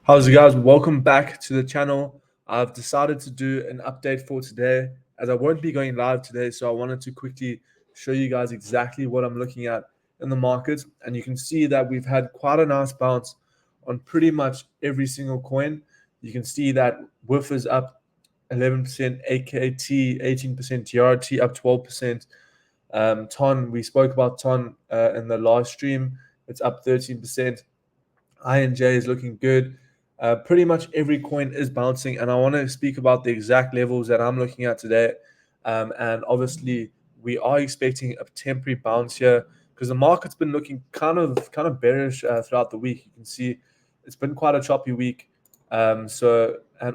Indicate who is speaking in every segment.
Speaker 1: How's it, guys? Welcome back to the channel. I've decided to do an update for today as I won't be going live today, so I wanted to quickly show you guys exactly what I'm looking at in the market. And you can see that we've had quite a nice bounce on pretty much every single coin. You can see that WIF is up 11%, AKT 18%, TRT up 12%. TON, we spoke about TON in the last stream. It's up 13%. INJ is looking good. Pretty much every coin is bouncing, and I want to speak about the exact levels that I'm looking at today. And obviously, we are expecting a temporary bounce here because the market's been looking kind of bearish throughout the week. You can see it's been quite a choppy week. And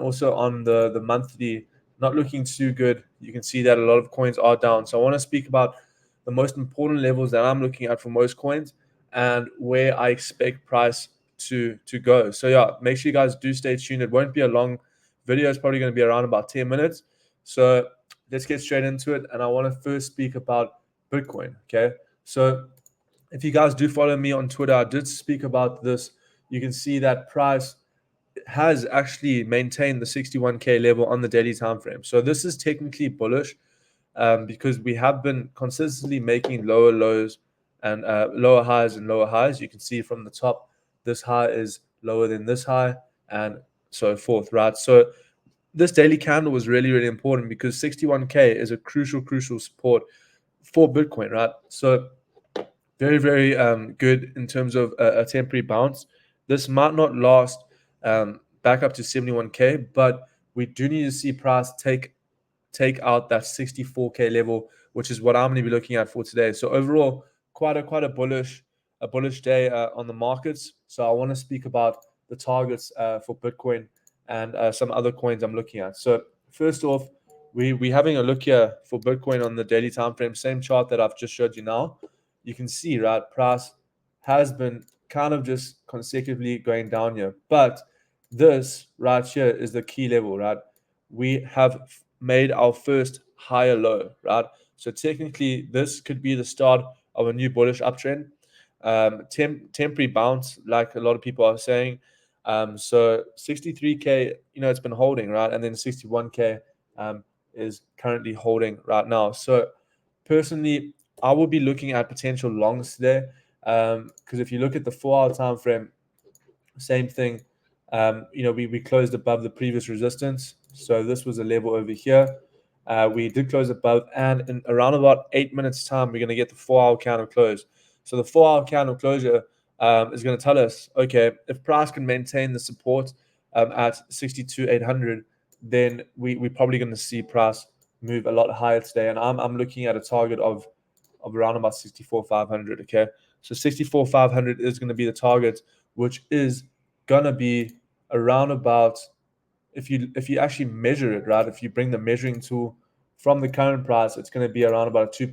Speaker 1: also on the monthly, not looking too good. You can see that a lot of coins are down. So I want to speak about the most important levels that I'm looking at for most coins and where I expect price to go. So yeah, make sure you guys do stay tuned. It won't be a long video. It's probably going to be around about 10 minutes. So let's get straight into it. And I want to first speak about Bitcoin. Okay. So if you guys do follow me on Twitter, I did speak about this. You can see that price has actually maintained the 61K level on the daily time frame. So this is technically bullish because we have been consistently making lower lows and lower highs and lower highs. You can see from the top, this high is lower than this high and so forth, right? So this daily candle was really, really important because 61K is a crucial support for Bitcoin, right? So very, very good in terms of a temporary bounce. This might not last back up to 71K, but we do need to see price take out that 64K level, which is what I'm going to be looking at for today. So overall, quite a bullish day on the markets. So I want to speak about the targets for Bitcoin and some other coins I'm looking at. So first off, we having a look here for Bitcoin on the daily time frame, same chart that I've just showed you now. You can see, right, price has been kind of just consecutively going down here, but this right here is the key level, right? We have made our first higher low, right? So technically, this could be the start of a new bullish uptrend. Temporary bounce, like a lot of people are saying. So 63K, it's been holding, right? And then 61K is currently holding right now. So personally, I will be looking at potential longs today because if you look at the 4-hour time frame, same thing. We closed above the previous resistance. So this was a level over here. We did close above, and in around about 8 minutes time, we're going to get the 4-hour candle close. So the 4-hour candle closure is going to tell us, okay, if price can maintain the support at 62,800, then we're probably going to see price move a lot higher today. And I'm looking at a target of around about 64,500. Okay, so 64,500 is going to be the target, which is gonna be around about, if you actually measure it, right, if you bring the measuring tool from the current price, it's going to be around about a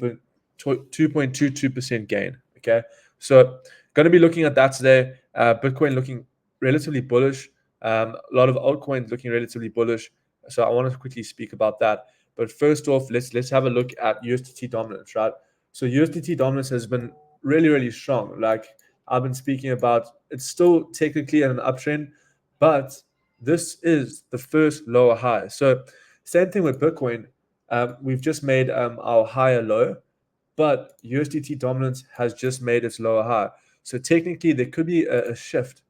Speaker 1: 2.22% gain. Okay, so going to be looking at that today. Bitcoin looking relatively bullish. A lot of altcoins looking relatively bullish. So I want to quickly speak about that. But first off, let's have a look at USDT dominance, right? So USDT dominance has been really strong. Like I've been speaking about, it's still technically an uptrend, but this is the first lower high. So same thing with Bitcoin. We've just made our higher low, but USDT dominance has just made its lower high. So technically there could be a shift,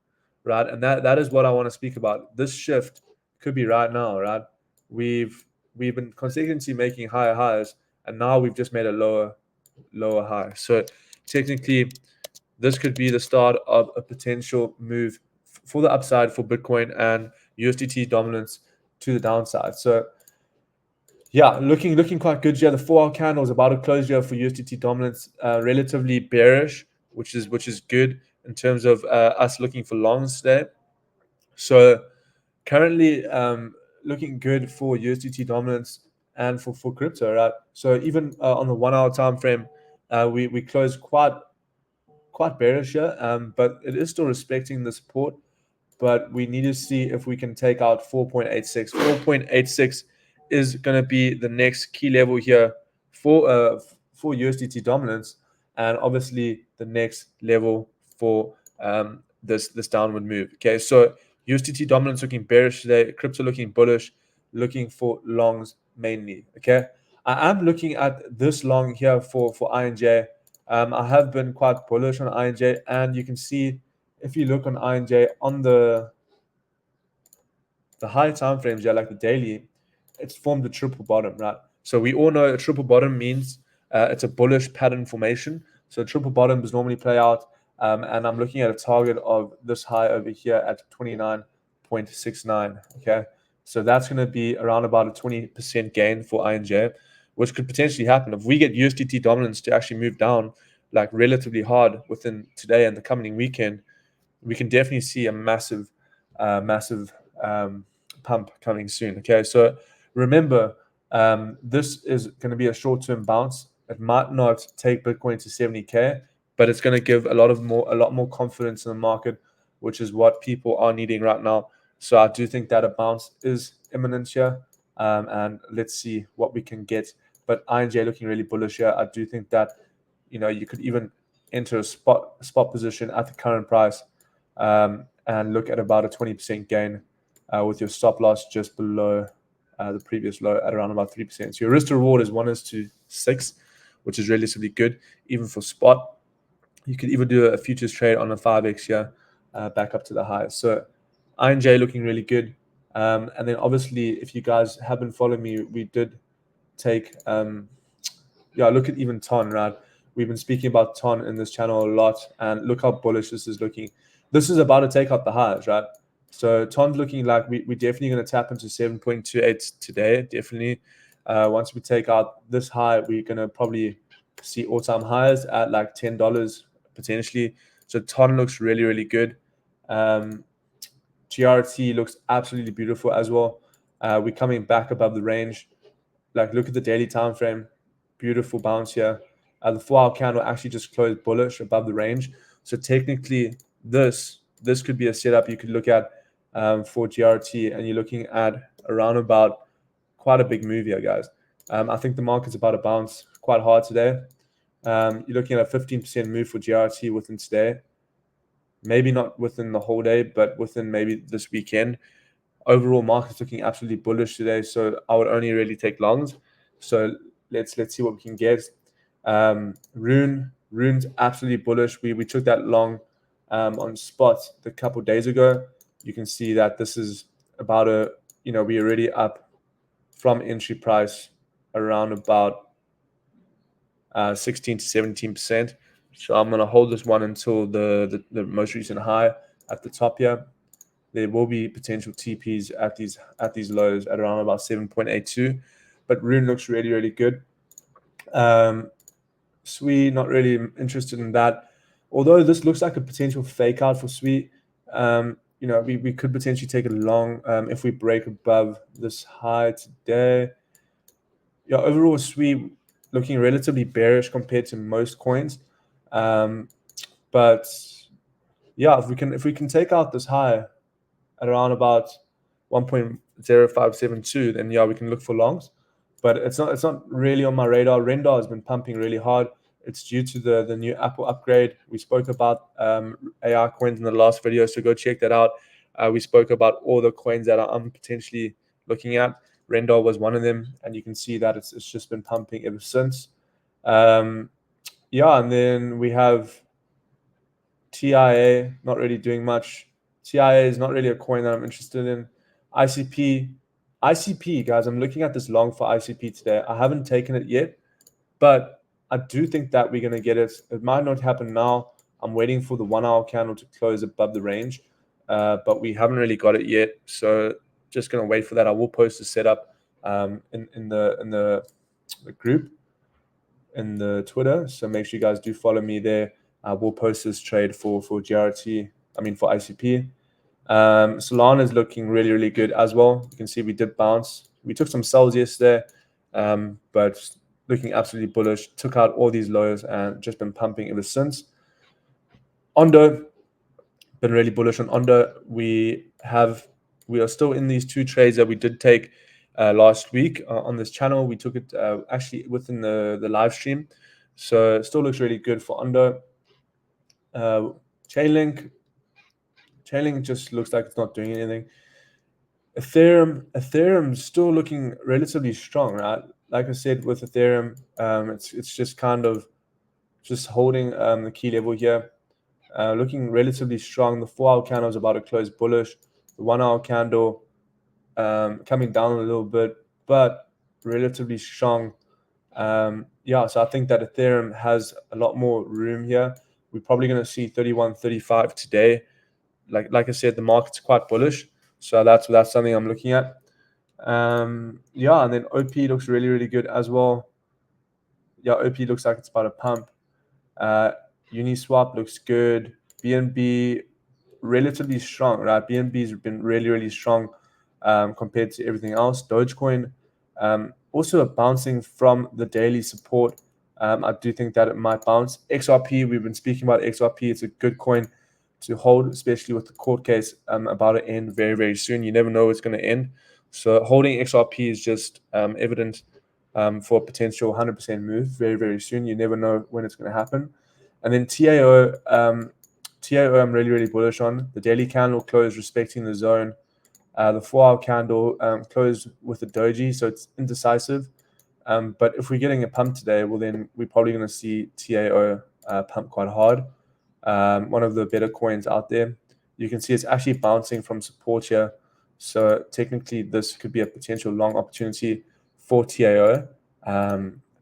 Speaker 1: right? And that is what I want to speak about. This shift could be right now, right? We've been consecutively making higher highs, and now we've just made a lower high. So technically this could be the start of a potential move for the upside for Bitcoin and USDT dominance to the downside. So yeah, looking quite good here. The 4-hour candle is about to close here for USDT dominance, relatively bearish, which is good in terms of us looking for longs today. So currently looking good for USDT dominance and for crypto, right? So even on the 1-hour time frame, we closed quite bearish here, but it is still respecting the support. But we need to see if we can take out 4.86. 4.86 is going to be the next key level here for USDT dominance, and obviously the next level for this downward move. Okay, so USDT dominance looking bearish today. Crypto looking bullish, looking for longs mainly. Okay, I am looking at this long here for INJ. I have been quite bullish on INJ, and you can see if you look on INJ on the high time frames, yeah, like the daily, it's formed a triple bottom, right? So we all know a triple bottom means it's a bullish pattern formation. So a triple bottom does normally play out, and I'm looking at a target of this high over here at 29.69. Okay, so that's going to be around about a 20% gain for INJ, which could potentially happen if we get USDT dominance to actually move down like relatively hard within today and the coming weekend. We can definitely see a massive pump coming soon. Okay, so remember, this is going to be a short-term bounce. It might not take Bitcoin to 70K, but it's going to give a lot more confidence in the market, which is what people are needing right now. So I do think that a bounce is imminent here, and let's see what we can get. But INJ looking really bullish here. I do think that you could even enter a spot position at the current price, and look at about a 20% gain with your stop loss just below the previous low at around about 3%. So your risk to reward is 1:6, which is relatively good, even for spot. You could even do a futures trade on a 5x here, back up to the highs. So INJ looking really good. And then obviously, if you guys have been following me, we did take, look at even TON, right? We've been speaking about TON in this channel a lot, and look how bullish this is looking. This is about to take out the highs, right? So TON's looking like we're definitely going to tap into 7.28 today, definitely. Once we take out this high, we're going to probably see all-time highs at like $10 potentially. So TON looks really, really good. GRT looks absolutely beautiful as well. We're coming back above the range. Like, look at the daily time frame. Beautiful bounce here. The 4-hour candle actually just closed bullish above the range. So technically, this could be a setup you could look at for GRT, and you're looking at around about quite a big move here, guys. I think the market's about to bounce quite hard today. You're looking at a 15% move for GRT within today. Maybe not within the whole day, but within maybe this weekend. Overall, market's looking absolutely bullish today, so I would only really take longs. So let's see what we can get. Rune's absolutely bullish. We took that long on spot a couple of days ago. You can see that this is about we're already up from entry price around about 16 to 17%. So I'm gonna hold this one until the most recent high at the top here. There will be potential TPs at these lows at around about 7.82, but Rune looks really, really good. 𝗬, not really interested in that. Although this looks like a potential fake out for 𝗬, we could potentially take it long if we break above this high today. Yeah, overall 𝗬 looking relatively bearish compared to most coins, but yeah, if we can take out this high at around about 1.0572, then yeah, we can look for longs. But it's not really on my radar. Render has been pumping really hard. It's due to the new Apple upgrade. We spoke about AI coins in the last video, so go check that out. We spoke about all the coins that I'm potentially looking at. Render was one of them, and you can see that it's just been pumping ever since. And then we have TIA, not really doing much. TIA is not really a coin that I'm interested in. ICP, guys, I'm looking at this long for ICP today. I haven't taken it yet, but I do think that we're going to get it. It might not happen now. I'm waiting for the 1-hour candle to close above the range, but we haven't really got it yet. So just going to wait for that. I will post the setup in the group, in the Twitter. So make sure you guys do follow me there. I will post this trade for GRT. For ICP. Solana is looking really, really good as well. You can see we did bounce. We took some sells yesterday, but looking absolutely bullish. Took out all these lows and just been pumping ever since. Ondo, been really bullish on Ondo. We are still in these two trades that we did take last week on this channel. We took it actually within the live stream, so it still looks really good for Ondo. Chainlink Trailing just looks like it's not doing anything. Ethereum's still looking relatively strong, right? Like I said, with Ethereum, it's just kind of just holding the key level here, looking relatively strong. The 4-hour candle is about to close bullish. The 1-hour candle coming down a little bit, but relatively strong. Yeah, so I think that Ethereum has a lot more room here. We're probably going to see 31.35 today. Like I said, the market's quite bullish, so that's something I'm looking at. Yeah, and then OP looks really, really good as well. Yeah, OP looks like it's about to pump. Uniswap looks good. BNB relatively strong, right? BNB's been really, really strong compared to everything else. Dogecoin also bouncing from the daily support. I do think that it might bounce. XRP, we've been speaking about XRP. It's a good coin to hold, especially with the court case about to end very, very soon. You never know it's going to end. So holding XRP is just evident for a potential 100% move very, very soon. You never know when it's going to happen. And then TAO, I'm really, really bullish on. The daily candle closed respecting the zone. The 4-hour candle closed with a doji, so it's indecisive. But if we're getting a pump today, well, then we're probably going to see TAO pump quite hard. One of the better coins out there. You can see it's actually bouncing from support here. So technically, this could be a potential long opportunity for TAO.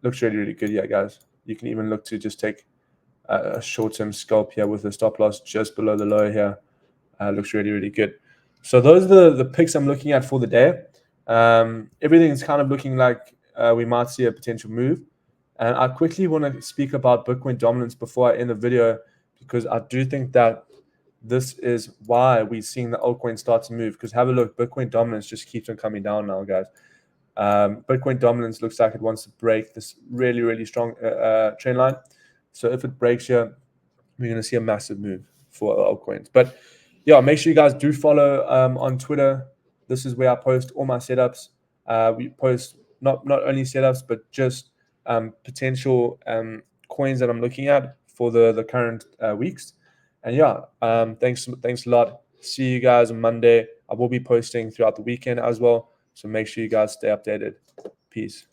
Speaker 1: Looks really, really good here, guys. You can even look to just take a short-term scalp here with a stop loss just below the low here. Looks really, really good. So those are the picks I'm looking at for the day. Everything's kind of looking like we might see a potential move. And I quickly want to speak about Bitcoin dominance before I end the video, because I do think that this is why we're seeing the altcoin start to move. Because have a look, Bitcoin dominance just keeps on coming down now, guys. Bitcoin dominance looks like it wants to break this really, really strong trend line. So if it breaks here, we're going to see a massive move for altcoins. But yeah, make sure you guys do follow on Twitter. This is where I post all my setups. We post not only setups, but just potential coins that I'm looking at for the current weeks. And yeah, thanks a lot. See you guys on Monday. I will be posting throughout the weekend as well. So make sure you guys stay updated. Peace.